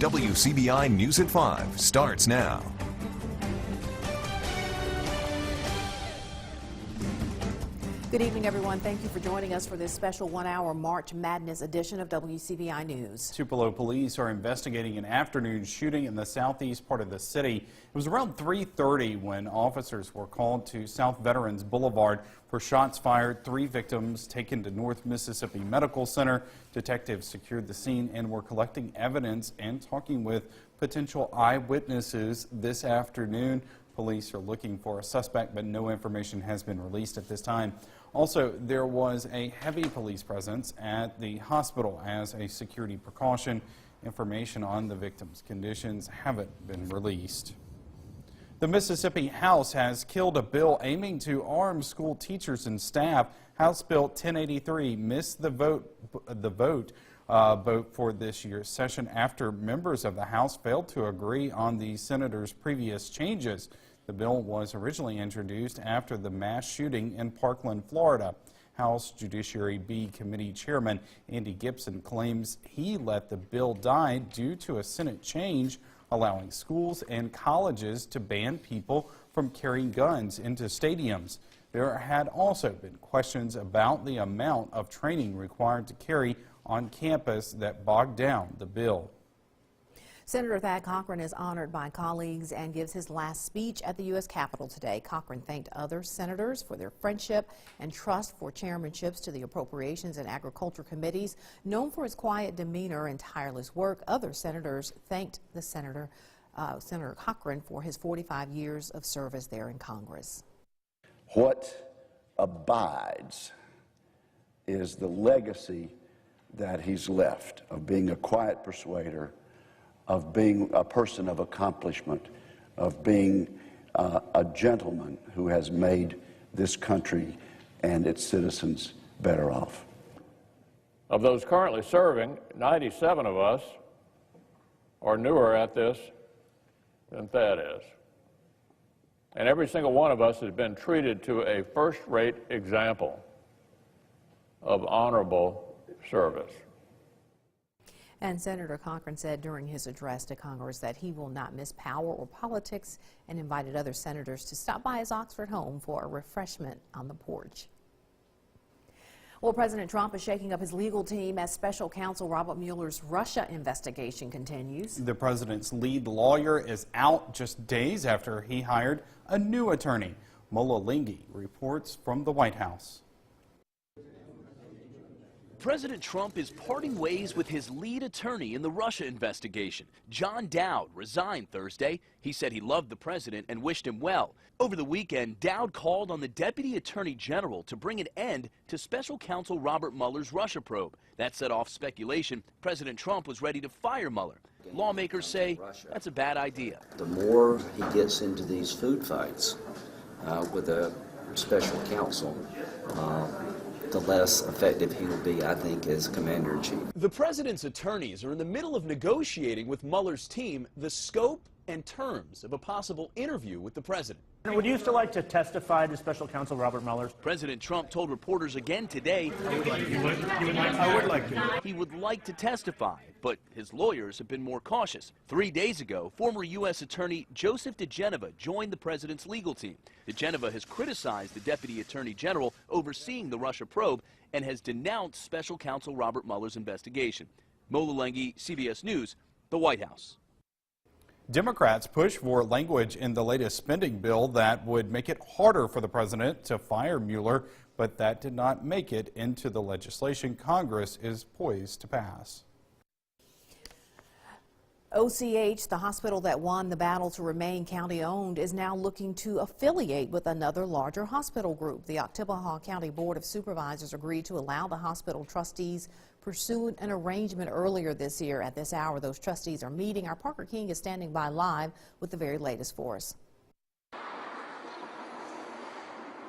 WCBI News at 5 starts now. Good evening, everyone. Thank you for joining us for this special one-hour March Madness edition of WCBI News. Tupelo police are investigating an afternoon shooting in the southeast part of the city. It was around 3:30 when officers were called to South Veterans Boulevard for shots fired. 3 victims taken to North Mississippi Medical Center. Detectives secured the scene and were collecting evidence and talking with potential eyewitnesses this afternoon. Police are looking for a suspect, but no information has been released at this time. Also, there was a heavy police presence at the hospital as a security precaution. Information on the victims' conditions haven't been released. The Mississippi House has killed a bill aiming to arm school teachers and staff. House Bill 1083 missed the vote for this year's session after members of the House failed to agree on the senator's previous changes. The bill was originally introduced after the mass shooting in Parkland, Florida. House Judiciary B Committee Chairman Andy Gibson claims he let the bill die due to a Senate change allowing schools and colleges to ban people from carrying guns into stadiums. There had also been questions about the amount of training required to carry on campus that bogged down the bill. Senator Thad Cochran is honored by colleagues and gives his last speech at the U.S. Capitol today. Cochran thanked other senators for their friendship and trust for chairmanships to the Appropriations and Agriculture Committees. Known for his quiet demeanor and tireless work, other senators thanked the Senator Cochran for his 45 years of service there in Congress. What abides is the legacy that he's left of being a quiet persuader, of being a person of accomplishment, of being a gentleman who has made this country and its citizens better off. Of those currently serving, 97 of us are newer at this than Thad is. And every single one of us has been treated to a first-rate example of honorable service. And Senator Cochran said during his address to Congress that he will not miss power or politics and invited other senators to stop by his Oxford home for a refreshment on the porch. Well, President Trump is shaking up his legal team as special counsel Robert Mueller's Russia investigation continues. The president's lead lawyer is out just days after he hired a new attorney. Mola Lenghi reports from the White House. President Trump is parting ways with his lead attorney in the Russia investigation. John Dowd resigned Thursday. He said he loved the president and wished him well. Over the weekend, Dowd called on the Deputy Attorney General to bring an end to Special Counsel Robert Mueller's Russia probe. That set off speculation President Trump was ready to fire Mueller. Lawmakers say that's a bad idea. The more he gets into these food fights with a special counsel, the less effective he will be, I think, as commander-in-chief. The president's attorneys are in the middle of negotiating with Mueller's team the scope and terms of a possible interview with the president. Would you still like to testify to Special Counsel Robert Mueller? President Trump told reporters again today I would like to. He would like to testify, but his lawyers have been more cautious. 3 days ago, former U.S. Attorney Joseph DeGeneva joined the president's legal team. DeGeneva has criticized the Deputy Attorney General overseeing the Russia probe and has denounced Special Counsel Robert Mueller's investigation. Mola Lenghi, CBS News, the White House. Democrats push for language in the latest spending bill that would make it harder for the president to fire Mueller, but that did not make it into the legislation Congress is poised to pass. OCH, the hospital that won the battle to remain county-owned, is now looking to affiliate with another larger hospital group. The Oktibbeha County Board of Supervisors agreed to allow the hospital trustees pursued an arrangement earlier this year. At this hour, those trustees are meeting. Our Parker King is standing by live with the very latest for us.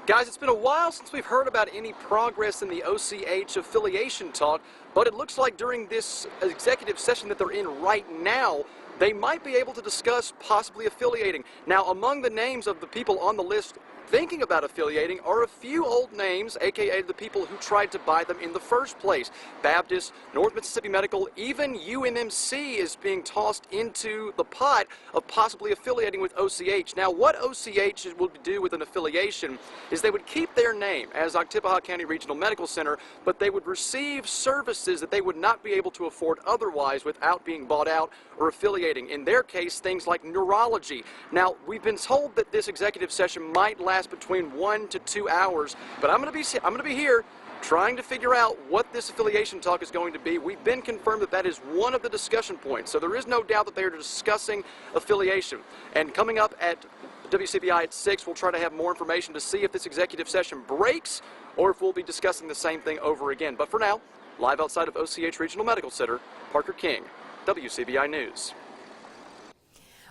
Guys, it's been a while since we've heard about any progress in the OCH affiliation talk, but it looks like during this executive session that they're in right now, they might be able to discuss possibly affiliating. Now, among the names of the people on the list thinking about affiliating are a few old names, aka the people who tried to buy them in the first place. Baptist, North Mississippi Medical, even UMMC is being tossed into the pot of possibly affiliating with OCH. Now, what OCH will do with an affiliation is they would keep their name as Oktibbeha County Regional Medical Center, but they would receive services that they would not be able to afford otherwise without being bought out or affiliating. In their case, things like neurology. Now, we've been told that this executive session might last between 1 to 2 hours, but I'm going to be here trying to figure out what this affiliation talk is going to be. We've been confirmed that that is one of the discussion points, so there is no doubt that they are discussing affiliation. And coming up at WCBI at 6, we'll try to have more information to see if this executive session breaks or if we'll be discussing the same thing over again. But for now, live outside of OCH Regional Medical Center, Parker King, WCBI News.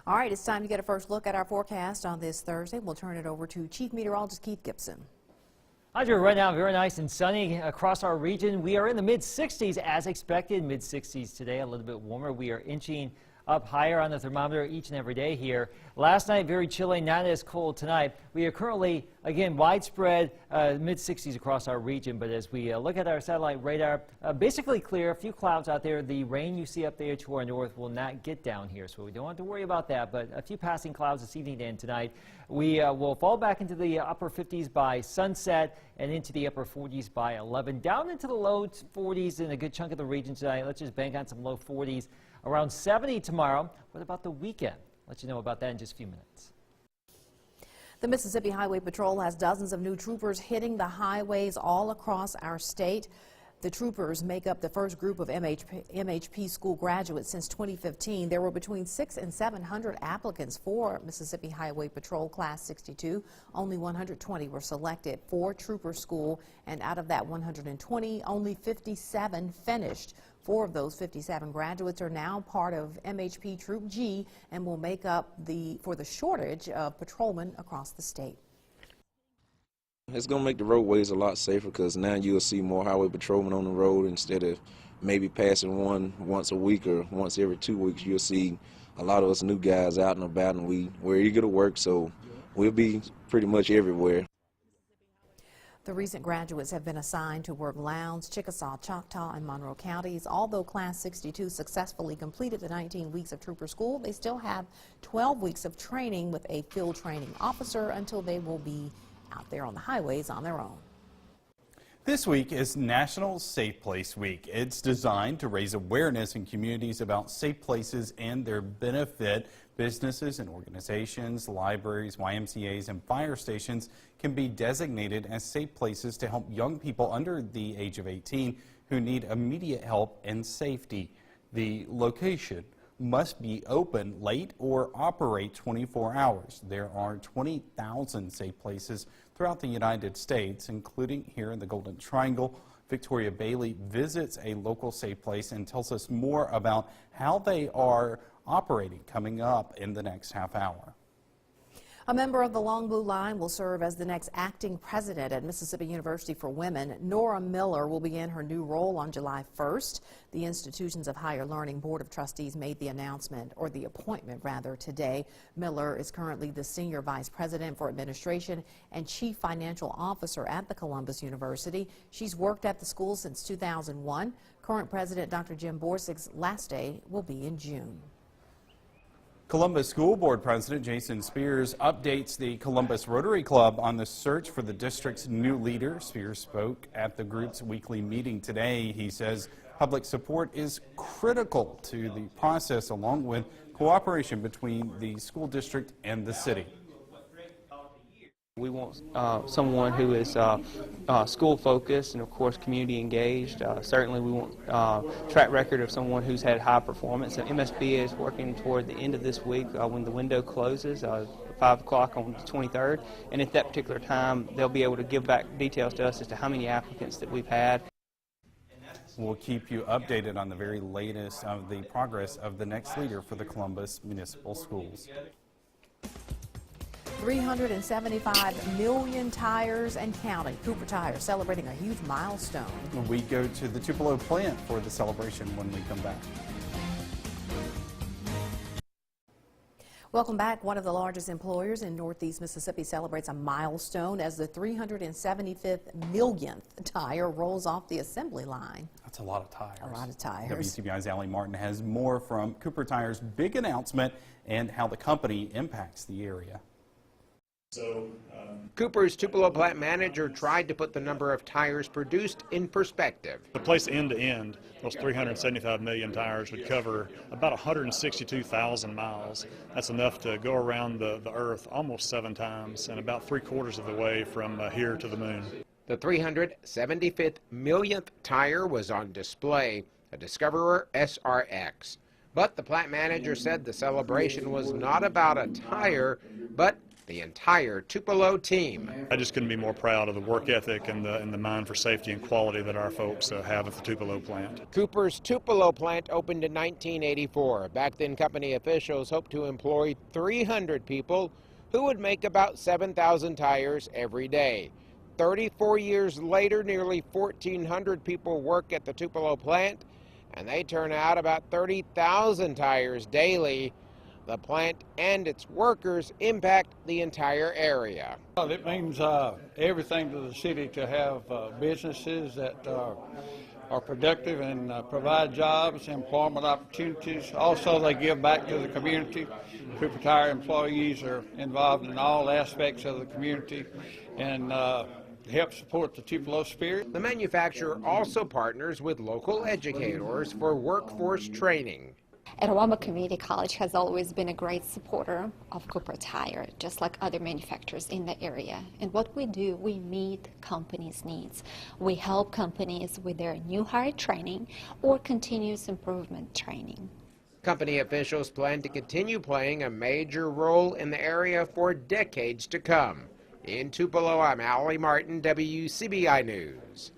All right, it's time to get a first look at our forecast on this Thursday. We'll turn it over to Chief Meteorologist Keith Gibson. Hi, Drew. Right now, very nice and sunny across our region. We are in the mid-60s as expected. Mid-60s today, a little bit warmer. We are inching up higher on the thermometer each and every day here. Last night, very chilly, not as cold tonight. We are currently, again, widespread mid-60s across our region, but as we look at our satellite radar, basically clear, a few clouds out there. The rain you see up there to our north will not get down here, so we don't have to worry about that, but a few passing clouds this evening and tonight. We will fall back into the upper 50s by sunset and into the upper 40s by 11, down into the low 40s in a good chunk of the region tonight. Let's just bank on some low 40s. Around 70 tomorrow. What about the weekend? Let you know about that in just a few minutes. The Mississippi Highway Patrol has dozens of new troopers hitting the highways all across our state. The troopers make up the first group of MHP school graduates since 2015. There were between 600 and 700 applicants for Mississippi Highway Patrol Class 62. Only 120 were selected for trooper school, and out of that 120, only 57 finished. 4 of those 57 graduates are now part of MHP Troop G and will make up for the shortage of patrolmen across the state. It's going to make the roadways a lot safer because now you'll see more highway patrolmen on the road instead of maybe passing one once a week or once every 2 weeks. You'll see a lot of us new guys out and about, and we're eager to work, so we'll be pretty much everywhere. The recent graduates have been assigned to work Lowndes, Chickasaw, Choctaw, and Monroe counties. Although Class 62 successfully completed the 19 weeks of trooper school, they still have 12 weeks of training with a field training officer until they will be out there on the highways on their own. This week is National Safe Place Week. It's designed to raise awareness in communities about safe places and their benefit. Businesses and organizations, libraries, YMCAs, and fire stations can be designated as safe places to help young people under the age of 18 who need immediate help and safety. The location must be open late or operate 24 hours. There are 20,000 safe places throughout the United States, including here in the Golden Triangle. Victoria Bailey visits a local safe place and tells us more about how they are operating coming up in the next half hour. A member of the Long Blue Line will serve as the next acting president at Mississippi University for Women. Nora Miller will begin her new role on July 1st. The Institutions of Higher Learning Board of Trustees made the announcement, or the appointment rather, today. Miller is currently the Senior Vice President for Administration and Chief Financial Officer at the Columbus University. She's worked at the school since 2001. Current President Dr. Jim Borsig's last day will be in June. Columbus School Board President Jason Spears updates the Columbus Rotary Club on the search for the district's new leader. Spears spoke at the group's weekly meeting today. He says public support is critical to the process, along with cooperation between the school district and the city. We want someone who is school focused and of course community engaged. Certainly we want track record of someone who's had high performance. So MSB is working toward the end of this week when the window closes, 5 o'clock on the 23rd, and at that particular time they'll be able to give back details to us as to how many applicants that we've had. We'll keep you updated on the very latest of the progress of the next leader for the Columbus Municipal Schools. 375 million tires and counting. Cooper Tire celebrating a huge milestone. We go to the Tupelo plant for the celebration when we come back. Welcome back. One of the largest employers in Northeast Mississippi celebrates a milestone as the 375th millionth tire rolls off the assembly line. That's a lot of tires. A lot of tires. WCBI's Allie Martin has more from Cooper Tire's big announcement and how the company impacts the area. Cooper's Tupelo plant manager tried to put the number of tires produced in perspective. The place end to end, those 375 million tires would cover about 162,000 miles. That's enough to go around the Earth almost 7 times and about 3/4 of the way from here to the moon. The 375th millionth tire was on display, a Discoverer SRX. But the plant manager said the celebration was not about a tire, but the entire Tupelo team. I just couldn't be more proud of the work ethic and the mind for safety and quality that our folks have at the Tupelo plant. Cooper's Tupelo plant opened in 1984. Back then, company officials hoped to employ 300 people who would make about 7,000 tires every day. 34 years later, nearly 1,400 people work at the Tupelo plant, and they turn out about 30,000 tires daily. The plant and its workers impact the entire area. Well, it means everything to the city to have businesses that are productive and provide jobs, employment opportunities. Also, they give back to the community. Cooper Tire employees are involved in all aspects of the community and help support the Tupelo spirit. The manufacturer also partners with local educators for workforce training. Etowama Community College has always been a great supporter of Cooper Tire, just like other manufacturers in the area. And what we do, we meet companies' needs. We help companies with their new hire training or continuous improvement training. Company officials plan to continue playing a major role in the area for decades to come. In Tupelo, I'm Allie Martin, WCBI News.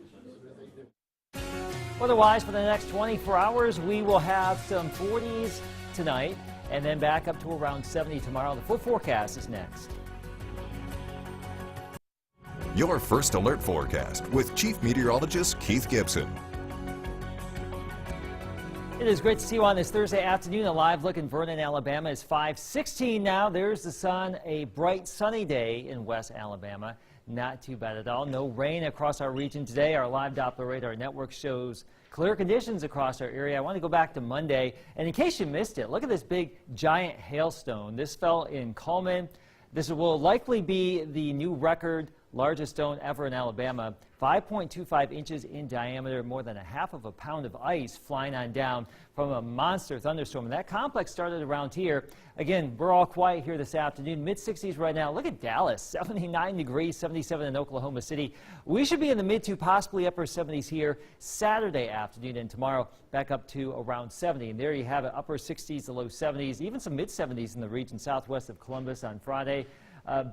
Otherwise, for the next 24 hours, we will have some 40s tonight and then back up to around 70 tomorrow. The full forecast is next. Your first alert forecast with Chief Meteorologist Keith Gibson. It is great to see you on this Thursday afternoon. A live look in Vernon, Alabama. It's 5:16 now. There's the sun. A bright sunny day in West Alabama. Not too bad at all. No rain across our region today. Our live Doppler radar network shows clear conditions across our area. I want to go back to Monday. And in case you missed it, look at this big giant hailstone. This fell in Coleman. This will likely be the new record largest stone ever in Alabama. 5.25 inches in diameter, more than 1/2 pound of ice flying on down from a monster thunderstorm. And that complex started around here. Again, we're all quiet here this afternoon. Mid-60s right now. Look at Dallas, 79 degrees, 77 in Oklahoma City. We should be in the mid to possibly upper 70s here Saturday afternoon, and tomorrow back up to around 70. And there you have it, upper 60s to low 70s, even some mid-70s in the region southwest of Columbus on Friday.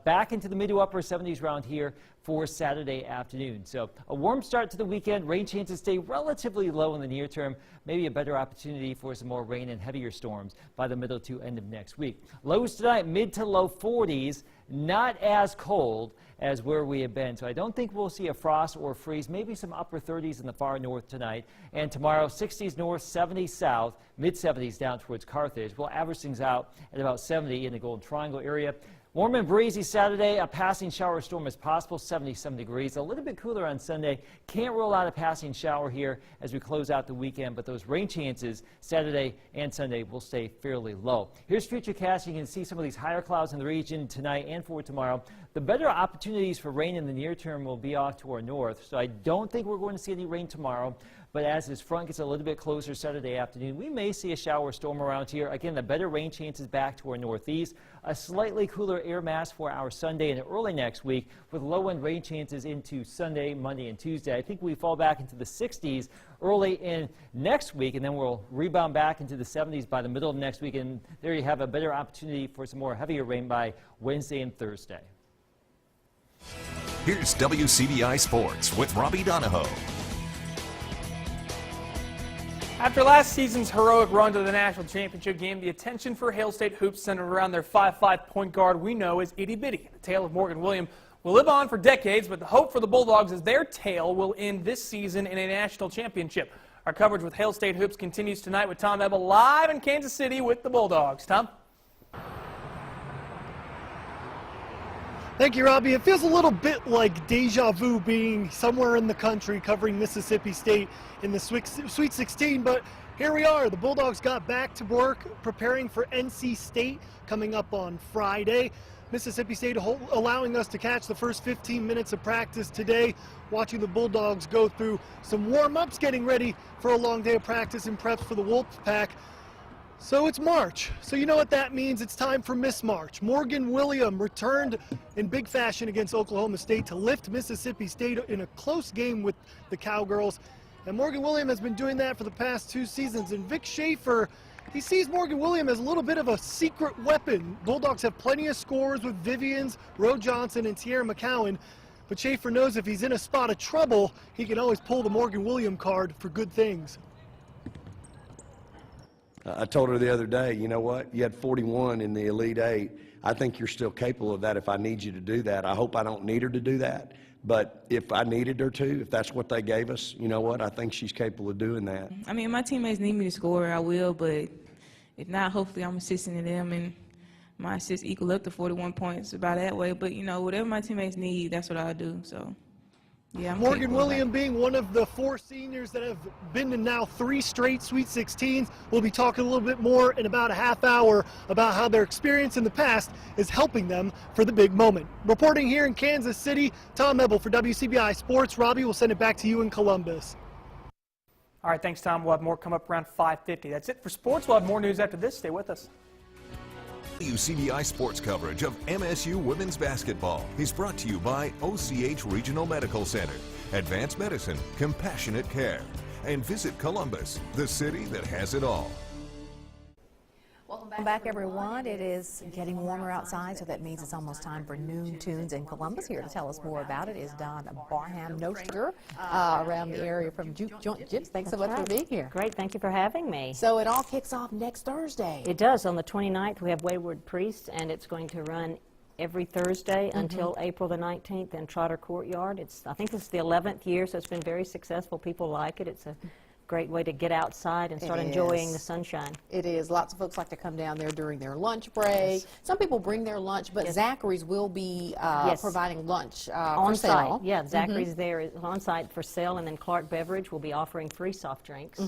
Back into the mid to upper 70s around here for Saturday afternoon. So a warm start to the weekend. Rain chances stay relatively low in the near term. Maybe a better opportunity for some more rain and heavier storms by the middle to end of next week. Lows tonight, mid to low 40s. Not as cold as where we have been. So I don't think we'll see a frost or freeze. Maybe some upper 30s in the far north tonight. And tomorrow, 60s north, 70s south, mid 70s down towards Carthage. We'll average things out at about 70 in the Golden Triangle area. Warm and breezy Saturday. A passing shower storm is possible, 77 degrees. A little bit cooler on Sunday. Can't rule out a passing shower here as we close out the weekend, but those rain chances Saturday and Sunday will stay fairly low. Here's Futurecast. You can see some of these higher clouds in the region tonight and for tomorrow. The better opportunities for rain in the near term will be off to our north, so I don't think we're going to see any rain tomorrow. But as this front gets a little bit closer Saturday afternoon, we may see a shower storm around here. Again, the better rain chances back to our northeast. A slightly cooler air mass for our Sunday and early next week with low-end rain chances into Sunday, Monday, and Tuesday. I think we fall back into the 60s early in next week, and then we'll rebound back into the 70s by the middle of next week. And there you have a better opportunity for some more heavier rain by Wednesday and Thursday. Here's WCBI Sports with Robbie Donahoe. After last season's heroic run to the national championship game, the attention for Hail State hoops centered around their 5'5" point guard we know as Itty Bitty. The tale of Morgan Williams will live on for decades, but the hope for the Bulldogs is their tale will end this season in a national championship. Our coverage with Hail State hoops continues tonight with Tom Ebel live in Kansas City with the Bulldogs. Tom? Thank you, Robbie. It feels a little bit like deja vu being somewhere in the country covering Mississippi State in the Sweet 16, but here we are. The Bulldogs got back to work preparing for NC State coming up on Friday. Mississippi State allowing us to catch the first 15 minutes of practice today, watching the Bulldogs go through some warm-ups, getting ready for a long day of practice and preps for the Wolfpack. So it's March, so you know what that means. It's time for Miss March. Morgan Williams returned in big fashion against Oklahoma State to lift Mississippi State in a close game with the Cowgirls. And Morgan Williams has been doing that for the past 2 seasons. And Vic Schaefer, he sees Morgan Williams as a little bit of a secret weapon. Bulldogs have plenty of scores with Vivians, Roe Johnson, and Tierra McCowan. But Schaefer knows if he's in a spot of trouble, he can always pull the Morgan Williams card for good things. I told her the other day, you know what, you had 41 in the Elite Eight. I think you're still capable of that if I need you to do that. I hope I don't need her to do that, but if I needed her to, if that's what they gave us, you know what, I think she's capable of doing that. I mean, my teammates need me to score, I will, but if not, hopefully I'm assisting to them and my assists equal up to 41 points about that way. But, you know, whatever my teammates need, that's what I'll do, so. Yeah, Morgan Williams being one of the 4 seniors that have been to now 3 straight Sweet 16s. We'll be talking a little bit more in about a half hour about how their experience in the past is helping them for the big moment. Reporting here in Kansas City, Tom Ebel for WCBI Sports. Robbie, will send it back to you in Columbus. All right, thanks, Tom. We'll have more come up around 5:50. That's it for sports. We'll have more news after this. Stay with us. WCBI sports coverage of MSU women's basketball is brought to you by OCH Regional Medical Center, Advanced Medicine, Compassionate Care, and visit Columbus, the city that has it all. Welcome back, everyone. It is getting warmer outside, so that means it's almost time for Noon Tunes in Columbus. Here to tell us more about it is Don Barham, no sugar, around the area from Juke Joint Gyps. Thanks so much for being here. Great, thank you for having me. So it all kicks off next Thursday. It does. On the 29th, we have Wayward Priest, and it's going to run every Thursday until April the 19th in Trotter Courtyard. I think this is the 11th year, so it's been very successful. People like it. It's a great way to get outside and start enjoying the sunshine. It is. Lots of folks like to come down there during their lunch break. Yes. Some people bring their lunch, but Zachary's will be providing lunch on for sale. site. Yeah, Zachary's there is on site for sale, and then Clark Beverage will be offering free soft drinks.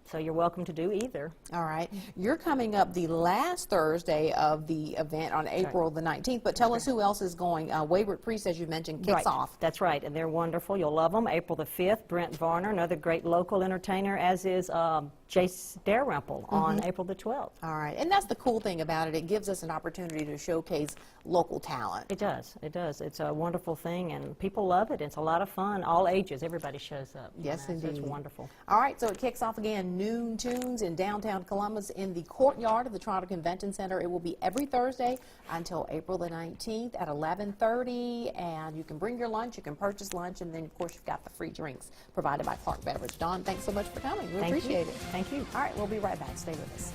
So you're welcome to do either. All right. You're coming up the last Thursday of the event on April the 19th, but tell us who else is going. Wayward Priest, as you mentioned, kicks off. That's right, and they're wonderful. You'll love them. April the 5th, Brent Varner, another great local entertainer, as is Jace Dalrymple on April the 12th. All right, and that's the cool thing about it. It gives us an opportunity to showcase local talent. It does. It does. It's a wonderful thing, and people love it. It's a lot of fun. All ages. Everybody shows up. Yes, indeed. So it's wonderful. All right, so it kicks off again, Noon Tunes in downtown Columbus in the courtyard of the Toronto Convention Center. It will be every Thursday until April the 19th at 11:30, and you can bring your lunch, you can purchase lunch, and then, of course, you've got the free drinks provided by Clark Beverage. Dawn, thanks so much for coming. We appreciate it. Thank you. All right, we'll be right back. Stay with us.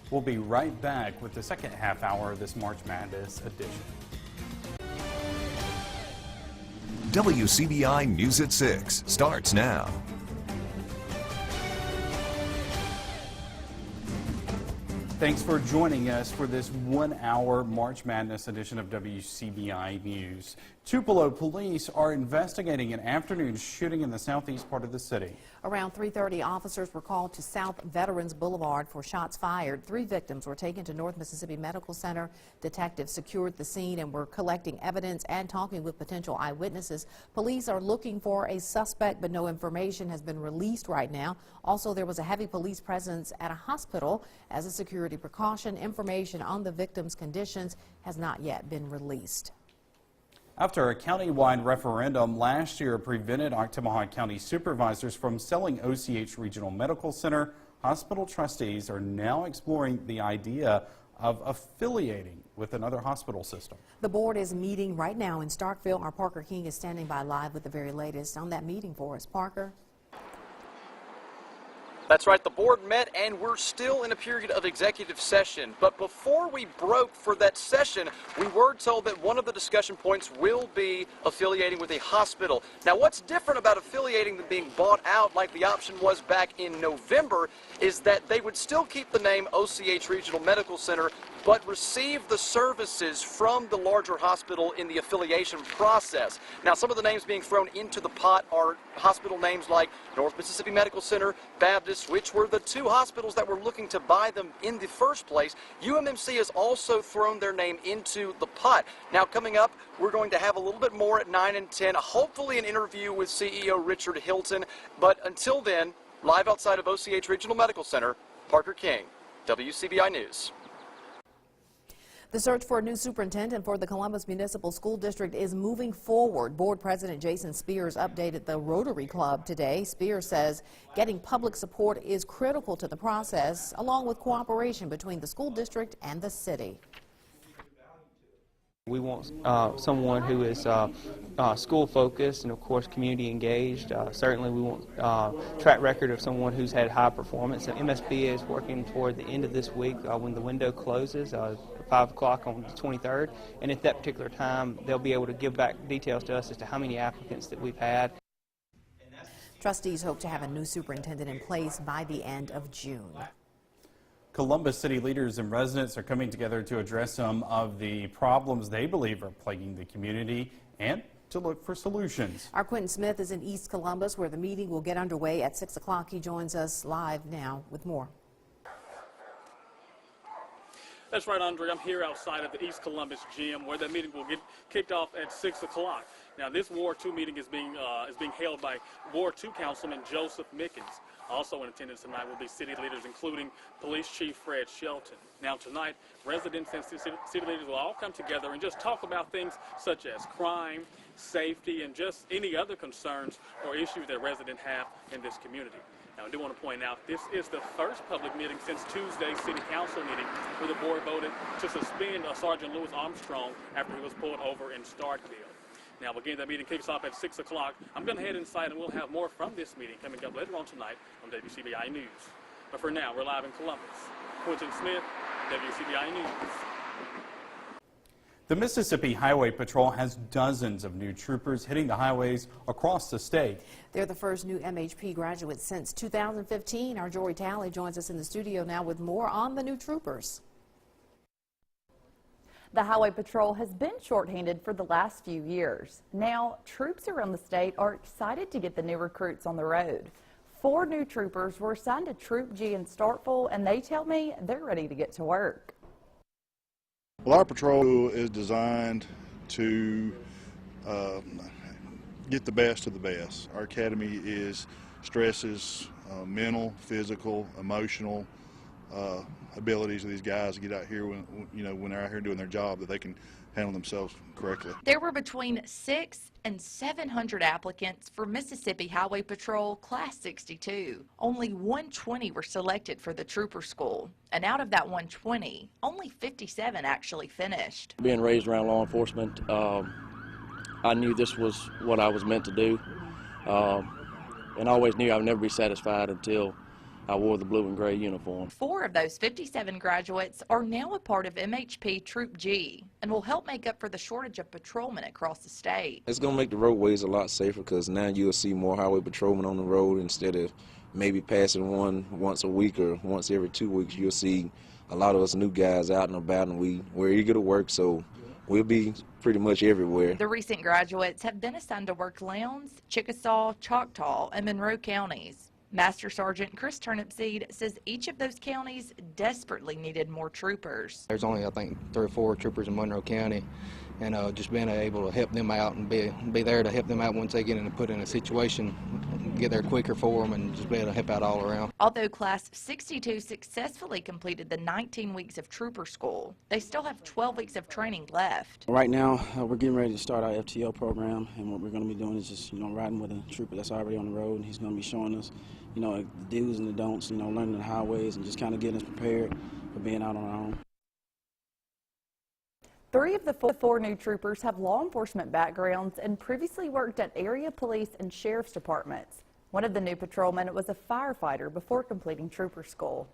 We'll be right back with the second half hour of this March Madness edition. WCBI News at 6 starts now. Thanks for joining us for this 1 hour March Madness edition of WCBI News. Tupelo police are investigating an afternoon shooting in the southeast part of the city. Around 3:30, officers were called to South Veterans Boulevard for shots fired. 3 victims were taken to North Mississippi Medical Center. Detectives secured the scene and were collecting evidence and talking with potential eyewitnesses. Police are looking for a suspect, but no information has been released right now. Also, there was a heavy police presence at a hospital as a security precaution. Information on the victims' conditions has not yet been released. After a countywide referendum last year prevented Octomahawk County supervisors from selling OCH Regional Medical Center, hospital trustees are now exploring the idea of affiliating with another hospital system. The board is meeting right now in Starkville. Our Parker King is standing by live with the very latest on that meeting for us. Parker? That's right, the board met and we're still in a period of executive session. But before we broke for that session, we were told that one of the discussion points will be affiliating with a hospital. Now, what's different about affiliating than being bought out like the option was back in November is that they would still keep the name OCH Regional Medical Center, but receive the services from the larger hospital in the affiliation process. Now, some of the names being thrown into the pot are hospital names like North Mississippi Medical Center, Baptist, which were the 2 hospitals that were looking to buy them in the first place. UMMC has also thrown their name into the pot. Now, coming up, we're going to have a little bit more at 9 and 10, hopefully an interview with CEO Richard Hilton. But until then, live outside of OCH Regional Medical Center, Parker King, WCBI News. The search for a new superintendent for the Columbus Municipal School District is moving forward. Board President Jason Spears updated the Rotary Club today. Spears says getting public support is critical to the process, along with cooperation between the school district and the city. We want someone who is school focused and of course community engaged. Certainly we want track record of someone who's had high performance. And MSBA is working toward the end of this week when the window closes, 5 o'clock on the 23rd. And at that particular time, they'll be able to give back details to us as to how many applicants that we've had. Trustees hope to have a new superintendent in place by the end of June. Columbus city leaders and residents are coming together to address some of the problems they believe are plaguing the community and to look for solutions. Our Quentin Smith is in East Columbus, where the meeting will get underway at 6 o'clock. He joins us live now with more. That's right, Andre. I'm here outside of the East Columbus gym where the meeting will get kicked off at 6 o'clock. Now, this Ward 2 meeting is being held by Ward 2 Councilman Joseph Mickens. Also in attendance tonight will be city leaders, including Police Chief Fred Shelton. Now, tonight, residents and city leaders will all come together and just talk about things such as crime, safety, and just any other concerns or issues that residents have in this community. Now, I do want to point out this is the first public meeting since Tuesday's city council meeting where the board voted to suspend Sergeant Louis Armstrong after he was pulled over in Starkville. Now, again, that meeting kicks off at 6 o'clock. I'm going to head inside and we'll have more from this meeting coming up later on tonight on WCBI News. But for now, we're live in Columbus. Quentin Smith, WCBI News. The Mississippi Highway Patrol has dozens of new troopers hitting the highways across the state. They're the first new MHP graduates since 2015. Our Jory Talley joins us in the studio now with more on the new troopers. The Highway Patrol has been shorthanded for the last few years. Now, troops around the state are excited to get the new recruits on the road. 4 new troopers were assigned to Troop G in Starkville, and they tell me they're ready to get to work. Well, our patrol is designed to get the best of the best. Our academy stresses mental, physical, emotional abilities of these guys to get out here when they're out here doing their job, that they can handle themselves correctly. There were between 600 and 700 applicants for Mississippi Highway Patrol Class 62. Only 120 were selected for the trooper school, and out of that 120, only 57 actually finished. Being raised around law enforcement, I knew this was what I was meant to do, and I always knew I would never be satisfied until I wore the blue and gray uniform. 4 of those 57 graduates are now a part of MHP Troop G and will help make up for the shortage of patrolmen across the state. It's going to make the roadways a lot safer because now you'll see more highway patrolmen on the road instead of maybe passing one once a week or once every 2 weeks. You'll see a lot of us new guys out and about, and we're eager to work, so we'll be pretty much everywhere. The recent graduates have been assigned to work Lowndes, Chickasaw, Choctaw, and Monroe counties. Master Sergeant Chris Turnipseed says each of those counties desperately needed more troopers. There's only, I think, 3 or 4 troopers in Monroe County, and just being able to help them out and be there to help them out once they get put in a situation, get there quicker for them, and just be able to help out all around. Although Class 62 successfully completed the 19 weeks of trooper school, they still have 12 weeks of training left. Right now, we're getting ready to start our FTO program, and what we're going to be doing is just, riding with a trooper that's already on the road, and he's going to be showing us, the do's and the don'ts, learning the highways and just kind of getting us prepared for being out on our own. 3 of the 4 new troopers have law enforcement backgrounds and previously worked at area police and sheriff's departments. One of the new patrolmen was a firefighter before completing trooper school.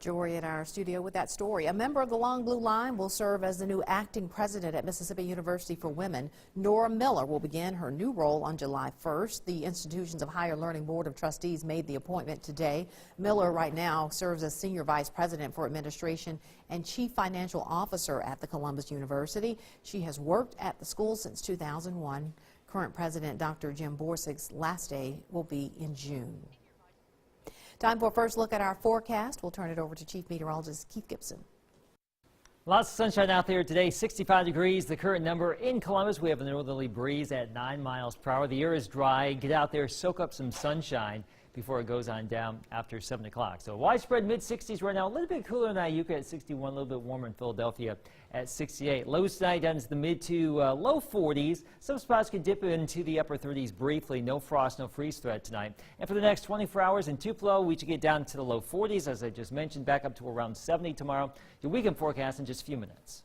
Jory at our studio with that story. A member of the Long Blue Line will serve as the new acting president at Mississippi University for Women. Nora Miller will begin her new role on July 1st. The institution's of Higher Learning Board of Trustees made the appointment today. Miller right now serves as Senior Vice President for Administration and Chief Financial Officer at the Columbus University. She has worked at the school since 2001. Current President Dr. Jim Borsig's last day will be in June. Time for a first look at our forecast. We'll turn it over to Chief Meteorologist Keith Gibson. Lots of sunshine out there today, 65 degrees. The current number in Columbus. We have a northerly breeze at 9 miles per hour. The air is dry. Get out there, soak up some sunshine before it goes on down after 7 o'clock. So widespread mid-60s right now. A little bit cooler in Iuka at 61, a little bit warmer in Philadelphia at 68. Lows tonight down to the mid to low 40s. Some spots could dip into the upper 30s briefly. No frost, no freeze threat tonight. And for the next 24 hours in Tupelo, we should get down to the low 40s, as I just mentioned, back up to around 70 tomorrow. Your weekend forecast in just a few minutes.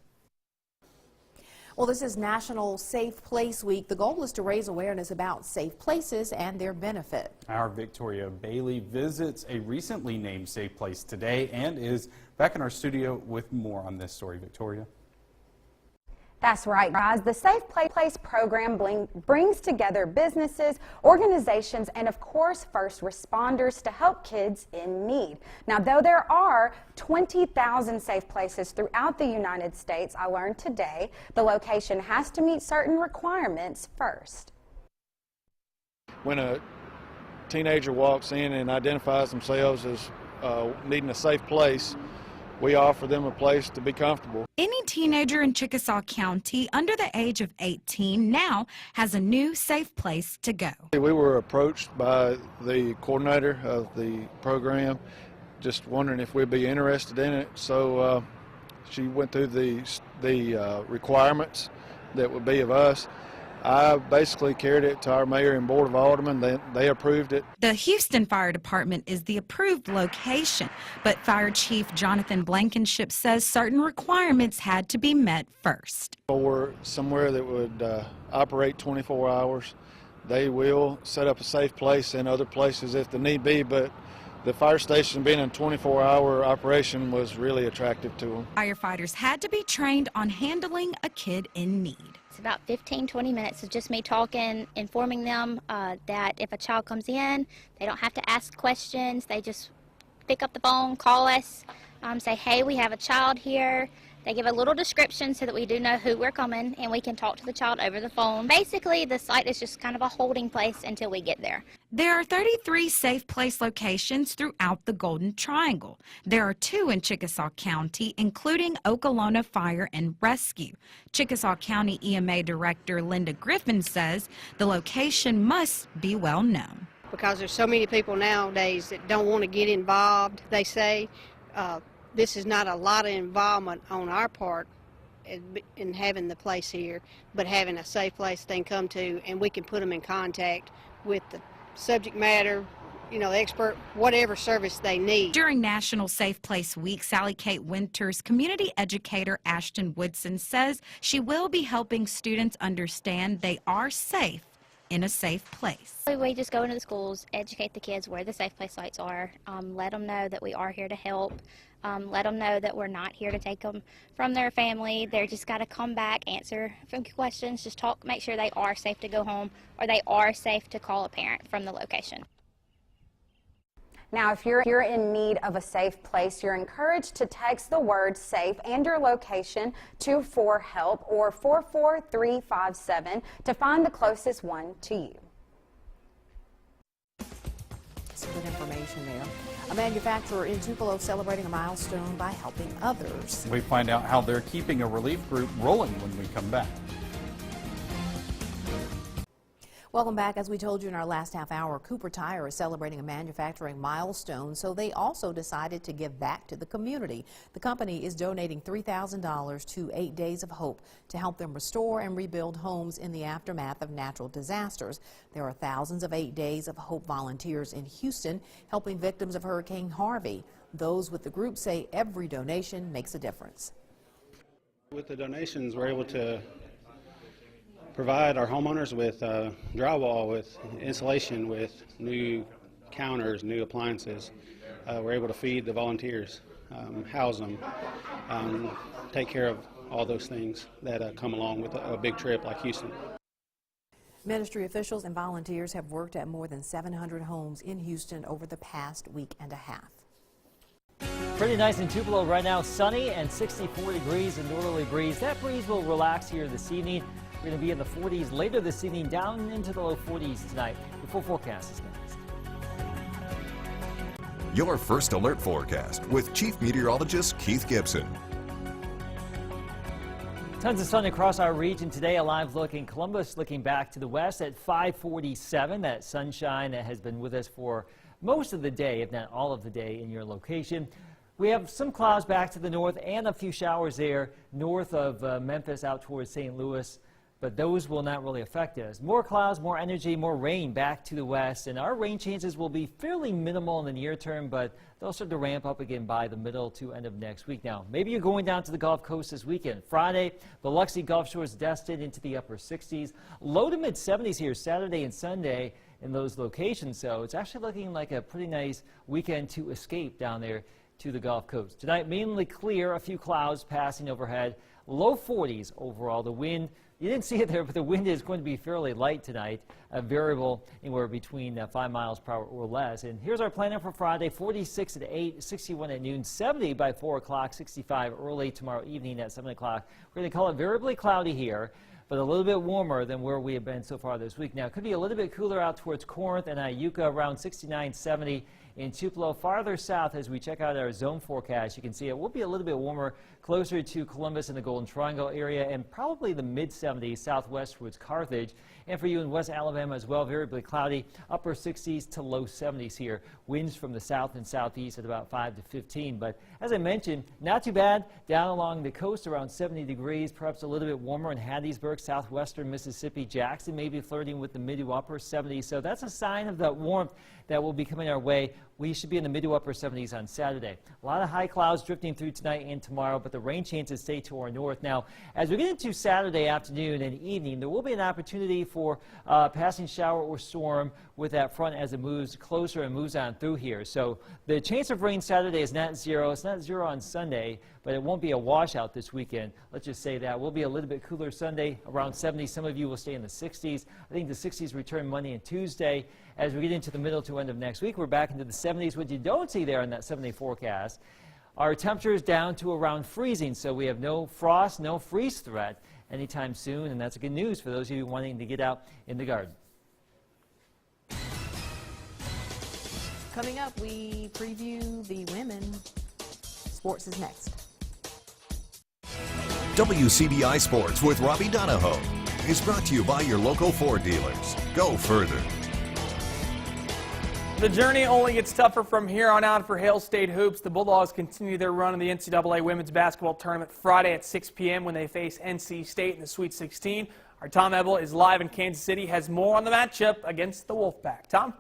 Well, this is National Safe Place Week. The goal is to raise awareness about safe places and their benefit. Our Victoria Bailey visits a recently named safe place today and is back in our studio with more on this story. Victoria. That's right, guys. The Safe Place program brings together businesses, organizations, and of course, first responders to help kids in need. Now, though there are 20,000 safe places throughout the United States, I learned today the location has to meet certain requirements first. When a teenager walks in and identifies themselves as needing a safe place, we offer them a place to be comfortable. Any teenager in Chickasaw County under the age of 18 now has a new safe place to go. We were approached by the coordinator of the program, just wondering if we'd be interested in it. So she went through the requirements that would be of us. I basically carried it to our mayor and board of aldermen. They approved it. The Houston Fire Department is the approved location, but Fire Chief Jonathan Blankenship says certain requirements had to be met first. For somewhere that would operate 24 hours, they will set up a safe place in other places if the need be, but the fire station being a 24-hour operation was really attractive to them. Firefighters had to be trained on handling a kid in need. It's about 15-20 minutes of just me talking, informing them that if a child comes in, they don't have to ask questions. They just pick up the phone, call us, say, hey, we have a child here. They give a little description so that we do know who we're coming and we can talk to the child over the phone. Basically, the site is just kind of a holding place until we get there. There are 33 safe place locations throughout the Golden Triangle. There are 2 in Chickasaw County, including Okolona Fire and Rescue. Chickasaw County EMA Director Linda Griffin says the location must be well known. Because there's so many people nowadays that don't want to get involved, they say. This is not a lot of involvement on our part in having the place here, but having a safe place they can come to, and we can put them in contact with the subject matter, the expert, whatever service they need. During National Safe Place Week, Sally Kate Winters community educator Ashton Woodson says she will be helping students understand they are safe in a safe place. We just go into the schools, educate the kids where the safe place sites are, let them know that we are here to help, let them know that we're not here to take them from their family. They're just got to come back, answer a few questions, just talk, make sure they are safe to go home or they are safe to call a parent from the location. Now, if you're in need of a safe place, you're encouraged to text the word SAFE and your location to 4HELP or 44357 to find the closest one to you. Some good information there. A manufacturer in Tupelo celebrating a milestone by helping others. We find out how they're keeping a relief group rolling when we come back. Welcome back. As we told you in our last half hour, Cooper Tire is celebrating a manufacturing milestone, so they also decided to give back to the community. The company is donating $3,000 to 8 Days of Hope to help them restore and rebuild homes in the aftermath of natural disasters. There are thousands of 8 Days of Hope volunteers in Houston helping victims of Hurricane Harvey. Those with the group say every donation makes a difference. With the donations, we're able to provide our homeowners with drywall, with insulation, with new counters, new appliances. We're able to feed the volunteers, house them, take care of all those things that come along with a big trip like Houston. Ministry officials and volunteers have worked at more than 700 homes in Houston over the past week and a half. Pretty nice in Tupelo right now, sunny and 64 degrees, a northerly breeze. That breeze will relax here this evening. We're going to be in the 40s later this evening, down into the low 40s tonight. The full forecast is next. Your first alert forecast with Chief Meteorologist Keith Gibson. Tons of sun across our region today. A live look in Columbus, looking back to the west at 547. That sunshine that has been with us for most of the day, if not all of the day, in your location. We have some clouds back to the north and a few showers there north of Memphis out towards St. Louis. But those will not really affect us. More clouds, more energy, more rain back to the west, and our rain chances will be fairly minimal in the near term, but they'll start to ramp up again by the middle to end of next week. Now, maybe you're going down to the Gulf Coast this weekend. Friday, the Biloxi Gulf Shore is destined into the upper 60s, low to mid 70s here Saturday and Sunday in those locations, so it's actually looking like a pretty nice weekend to escape down there to the Gulf Coast. Tonight, mainly clear, a few clouds passing overhead, low 40s overall. The wind, you didn't see it there, but the wind is going to be fairly light tonight, a variable anywhere between 5 miles per hour or less. And here's our plan for Friday: 46 at 8, 61 at noon, 70 by 4 o'clock, 65 early tomorrow evening at 7 o'clock. We're going to call it variably cloudy here, but a little bit warmer than where we have been so far this week. Now, it could be a little bit cooler out towards Corinth and Iuka, around 69, 70 in Tupelo. Farther south, as we check out our zone forecast, you can see it will be a little bit warmer closer to Columbus and the Golden Triangle area, and probably the mid-70s southwest towards Carthage. And for you in West Alabama as well, variably cloudy, upper 60s to low 70s here. Winds from the south and southeast at about 5 to 15. But as I mentioned, not too bad. Down along the coast around 70 degrees, perhaps a little bit warmer in Hattiesburg, southwestern Mississippi. Jackson may be flirting with the mid to upper 70s. So that's a sign of that warmth that will be coming our way. We should be in the mid to upper 70s on Saturday. A lot of high clouds drifting through tonight and tomorrow, but the rain chances stay to our north. Now, as we get into Saturday afternoon and evening, there will be an opportunity for passing shower or storm with that front as it moves closer and moves on through here. So the chance of rain Saturday is not zero. It's not zero on Sunday, but it won't be a washout this weekend. Let's just say that. We'll be a little bit cooler Sunday, around 70. Some of you will stay in the 60s. I think the 60s return Monday and Tuesday. As we get into the middle to end of next week, we're back into the 70s. What you don't see there in that 70 forecast are temperatures down to around freezing. So we have no frost, no freeze threat anytime soon, and that's good news for those of you wanting to get out in the garden. Coming up, we preview the women. Sports is next. WCBI Sports with Robbie Donahoe is brought to you by your local Ford dealers. Go further. The journey only gets tougher from here on out for Hail State Hoops. The Bulldogs continue their run in the NCAA Women's Basketball Tournament Friday at 6 p.m. when they face NC State in the Sweet 16. Our Tom Ebel is live in Kansas City, has more on the matchup against the Wolfpack. Tom?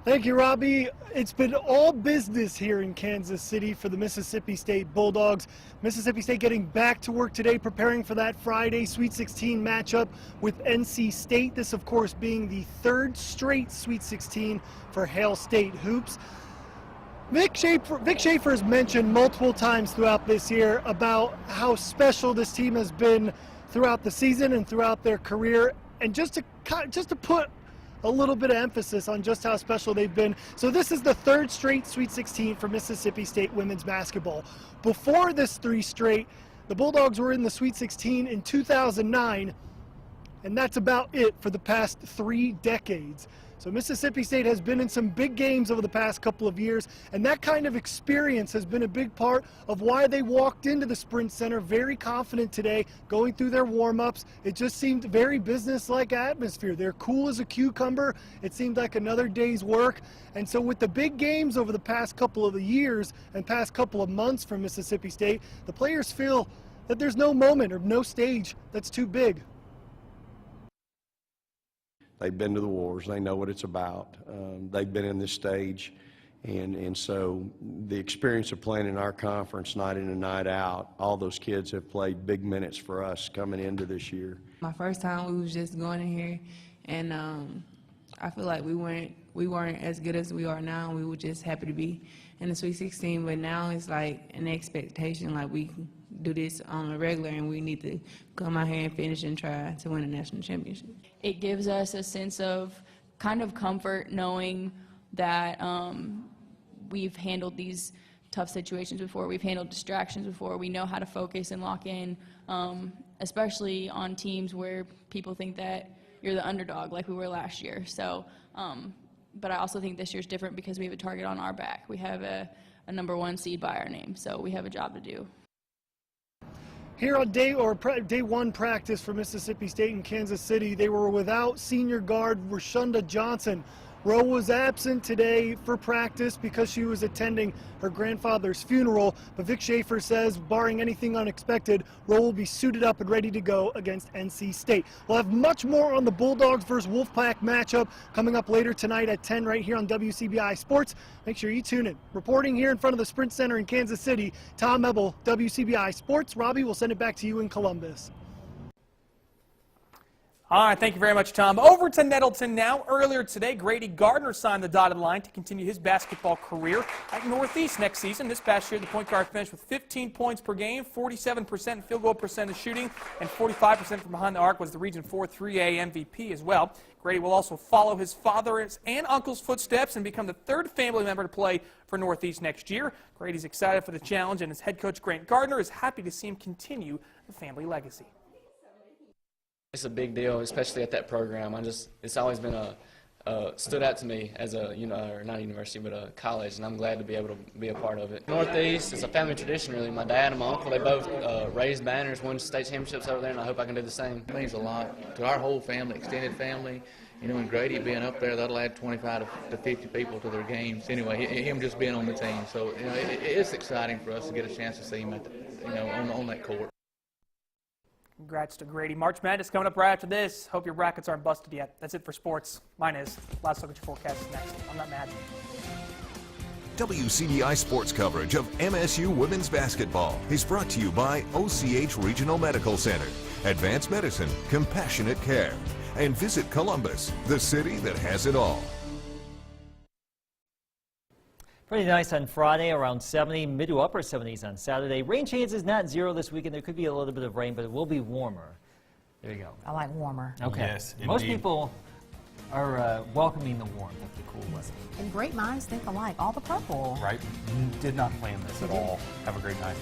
Thank you, Robbie. It's been all business here in Kansas City for the Mississippi State Bulldogs. Mississippi State getting back to work today, preparing for that Friday Sweet 16 matchup with NC State. This, of course, being the third straight Sweet 16 for Hail State hoops. Vic Schaefer has mentioned multiple times throughout this year about how special this team has been throughout the season and throughout their career, and just to put a little bit of emphasis on just how special they've been. So this is the third straight Sweet 16 for Mississippi State women's basketball. Before this three straight, the Bulldogs were in the Sweet 16 in 2009, and that's about it for the past 3 decades. So Mississippi State has been in some big games over the past couple of years, and that kind of experience has been a big part of why they walked into the Sprint Center very confident today, going through their warm-ups. It just seemed very business-like atmosphere. They're cool as a cucumber. It seemed like another day's work. And so with the big games over the past couple of years and past couple of months for Mississippi State, the players feel that there's no moment or no stage that's too big. They've been to the wars. They know what it's about. They've been in this stage. And so the experience of playing in our conference night in and night out, all those kids have played big minutes for us coming into this year. My first time, we was just going in here, and I feel like we weren't as good as we are now. We were just happy to be in the Sweet 16, but now it's like an expectation, like we do this on a regular, and we need to come out here and finish and try to win a national championship. It gives us a sense of kind of comfort knowing that we've handled these tough situations before. We've handled distractions before. We know how to focus and lock in, especially on teams where people think that you're the underdog like we were last year. So, but I also think this year's different because we have a target on our back. We have a #1 seed by our name, so we have a job to do. Here on day one practice for Mississippi State in Kansas City, they were without senior guard Rashunda Johnson. Roe was absent today for practice because she was attending her grandfather's funeral, but Vic Schaefer says, barring anything unexpected, Roe will be suited up and ready to go against NC State. We'll have much more on the Bulldogs versus Wolfpack matchup coming up later tonight at 10 right here on WCBI Sports. Make sure you tune in. Reporting here in front of the Sprint Center in Kansas City, Tom Ebel, WCBI Sports. Robbie, we'll send it back to you in Columbus. All right, thank you very much, Tom. Over to Nettleton now. Earlier today, Grady Gardner signed the dotted line to continue his basketball career at Northeast next season. This past year, the point guard finished with 15 points per game, 47% field goal percentage shooting, and 45% from behind the arc, was the Region 4 3A MVP as well. Grady will also follow his father's and uncle's footsteps and become the third family member to play for Northeast next year. Grady's excited for the challenge, and his head coach, Grant Gardner, is happy to see him continue the family legacy. It's a big deal, especially at that program. It's always been stood out to me as a, or not a university, but a college, and I'm glad to be able to be a part of it. Northeast is a family tradition, really. My dad and my uncle, they both raised banners, won state championships over there, and I hope I can do the same. It means a lot to our whole family, extended family. And Grady being up there, that'll add 25 to 50 people to their games. Anyway, him just being on the team. So, it's exciting for us to get a chance to see him at on that court. Congrats to Grady. March Madness coming up right after this. Hope your brackets aren't busted yet. That's it for sports. Mine is. Last look at your forecast is next. I'm not mad. WCBI sports coverage of MSU women's basketball is brought to you by OCH Regional Medical Center, Advanced Medicine, Compassionate Care, and visit Columbus, the city that has it all. Pretty nice on Friday, around 70, mid to upper 70s on Saturday. Rain chances not 0 this weekend. There could be a little bit of rain, but it will be warmer. There you go. I like warmer. Okay. Yes, Most indeed. people are welcoming the warmth of the cool weather. And great minds think alike. All the purple. Right? Did not plan this at all. Have a great night.